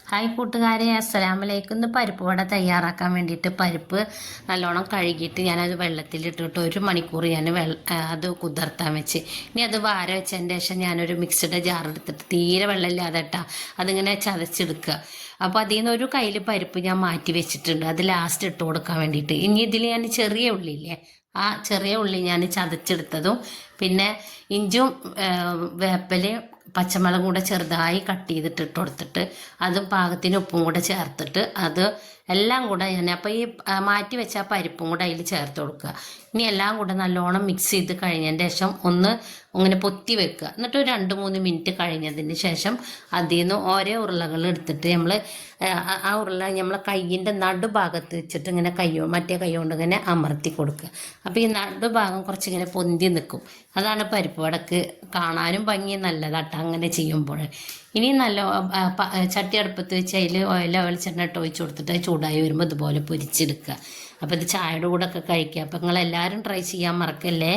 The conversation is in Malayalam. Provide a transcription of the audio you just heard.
ഹായ് കൂട്ടുകാരെ, അസ്സലാമലൈക്കും. ഇന്ന് പരിപ്പ് വട തയ്യാറാക്കാൻ വേണ്ടിയിട്ട് പരിപ്പ് നല്ലോണം കഴുകിയിട്ട് ഞാനത് വെള്ളത്തിലിട്ടിട്ട് 1 മണിക്കൂർ ഞാൻ അത് കുതിർത്താൻ വെച്ച്. ഇനി അത് വാര വെച്ചതിന് ശേഷം ഞാനൊരു മിക്സിയുടെ ജാർ എടുത്തിട്ട് തീരെ വെള്ളമില്ലാതെ അതിങ്ങനെ ചതച്ചെടുക്കുക. അപ്പോൾ അതിൽ നിന്ന് ഒരു കയ്യിൽ പരിപ്പ് ഞാൻ മാറ്റി വെച്ചിട്ടുണ്ട്, അത് ലാസ്റ്റ് ഇട്ട് കൊടുക്കാൻ വേണ്ടിയിട്ട്. ഇനി ഇതിൽ ഞാൻ ചെറിയ ഉള്ളിയില്ലേ, ആ ചെറിയ ഉള്ളി ഞാൻ ചതച്ചെടുത്തതും പിന്നെ ഇഞ്ചും വേപ്പലയും പച്ചമുളകും കൂടെ ചെറുതായി കട്ട് ചെയ്തിട്ട് ഇട്ട് കൊടുത്തിട്ട് അതും പാകത്തിന് ഉപ്പും കൂടെ ചേർത്തിട്ട് അത് എല്ലാം കൂടെ ഞാൻ അപ്പോൾ ഈ മാറ്റി വെച്ച പരിപ്പും കൂടെ അതിൽ ചേർത്ത് കൊടുക്കുക. ഇനി എല്ലാം കൂടെ നല്ലോണം മിക്സ് ചെയ്ത് കഴിഞ്ഞതിന് ശേഷം ഒന്ന് ഇങ്ങനെ പൊത്തി വെക്കുക. എന്നിട്ട് ഒരു 2-3 മിനിറ്റ് കഴിഞ്ഞതിന് ശേഷം അതിൽ നിന്ന് ഓരോ ഉരുളകൾ എടുത്തിട്ട് നമ്മൾ ആ ഉരുള നമ്മൾ കയ്യിൻ്റെ നടുഭാഗത്ത് വെച്ചിട്ട് ഇങ്ങനെ മറ്റേ കൈ കൊണ്ട് ഇങ്ങനെ അമർത്തി കൊടുക്കുക. അപ്പോൾ ഈ നടുഭാഗം കുറച്ചിങ്ങനെ പൊന്തി നിൽക്കും. അതാണ് പരിപ്പ് വടക്ക് കാണാനും ഭംഗി, നല്ലതാട്ടോ അങ്ങനെ ചെയ്യുമ്പോൾ. ഇനി നല്ല ചട്ടി അടുപ്പത്ത് വെച്ച് അതിൽ വെളിച്ചെണ്ണ ഇട്ട് ഒഴിച്ച് കൊടുത്തിട്ട് ചൂടായി വരുമ്പോൾ ഇതുപോലെ പൊരിച്ചെടുക്കുക. അപ്പോൾ ഇത് ചായയുടെ കൂടെ ഒക്കെ കഴിക്കുക. അപ്പോൾ നിങ്ങളെല്ലാവരും ട്രൈ ചെയ്യാൻ മറക്കല്ലേ.